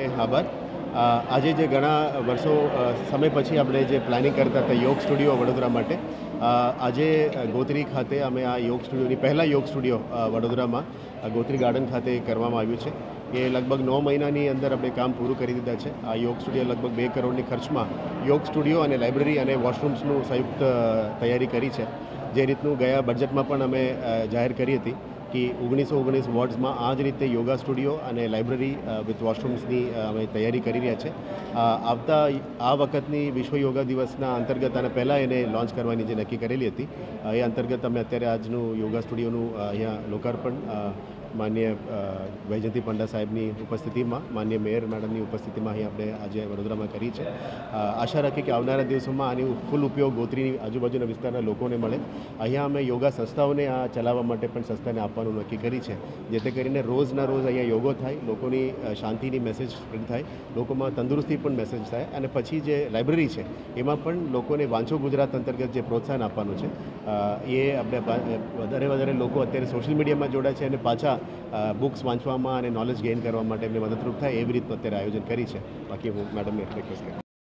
આભાર. આજે જે ઘણા વર્ષો સમય પછી આપણે જે પ્લાનિંગ કરતા હતા યોગ સ્ટુડિયો વડોદરા માટે, આજે ગોત્રી ખાતે અમે આ યોગ સ્ટુડિયોની પહેલાં યોગ સ્ટુડિયો વડોદરામાં ગોત્રી ગાર્ડન ખાતે કરવામાં આવ્યું છે. એ લગભગ 9 મહિનાની અંદર આપણે કામ પૂરું કરી દીધા છે. આ યોગ સ્ટુડિયો લગભગ 2 કરોડની ખર્ચમાં યોગ સ્ટુડિયો અને લાઇબ્રેરી અને વોશરૂમ્સનું સંયુક્ત તૈયારી કરી છે. જે રીતનું ગયા બજેટમાં પણ અમે જાહેર કરી હતી કે 1919 વોર્ડ્સમાં આ જ રીતે યોગા સ્ટુડિયો અને લાઇબ્રેરી વિથ વોશરૂમ્સની અમે તૈયારી કરી રહ્યા છે. આ વખતની વિશ્વ યોગા દિવસના અંતર્ગત અને પહેલાં એને લોન્ચ કરવાની જે નક્કી કરેલી હતી, એ અંતર્ગત અમે અત્યારે આજનું યોગા સ્ટુડિયોનું અહીંયા લોકાર્પણ માનનીય વૈજયંતી પંડા સાહેબની ઉપસ્થિતિમાં, માનનીય મેયર મેડમની ઉપસ્થિતિમાં અહીં આપણે આજે વડોદરામાં કરી છે. આશા રાખીએ કે આવનારા દિવસોમાં આની ફૂલ ઉપયોગ ગોત્રીની આજુબાજુના વિસ્તારના લોકોને મળે. અહીંયા અમે યોગા સંસ્થાઓને આ ચલાવવા માટે પણ સંસ્થાને આપવાનું નક્કી કરી છે, જેથી કરીને રોજના રોજ અહીંયા યોગો થાય, લોકોની શાંતિની મેસેજ સ્પ્રેડ થાય, લોકોમાં તંદુરસ્તી પણ મેસેજ થાય, અને પછી જે લાઇબ્રેરી છે એમાં પણ લોકોને વાંચો ગુજરાત અંતર્ગત જે પ્રોત્સાહન આપવાનું છે, એ આપણે વધારે લોકો અત્યારે સોશિયલ મીડિયામાં જોડાય છે અને પાછા બુક્સ વાંચવામાં અને નોલેજ ગેઇન કરવા માટે એમને મદદરૂપ થાય એવી રીતનું અત્યારે આયોજન કરી છે. બાકી હું મેડમને રિક્વેસ્ટ કરીશ.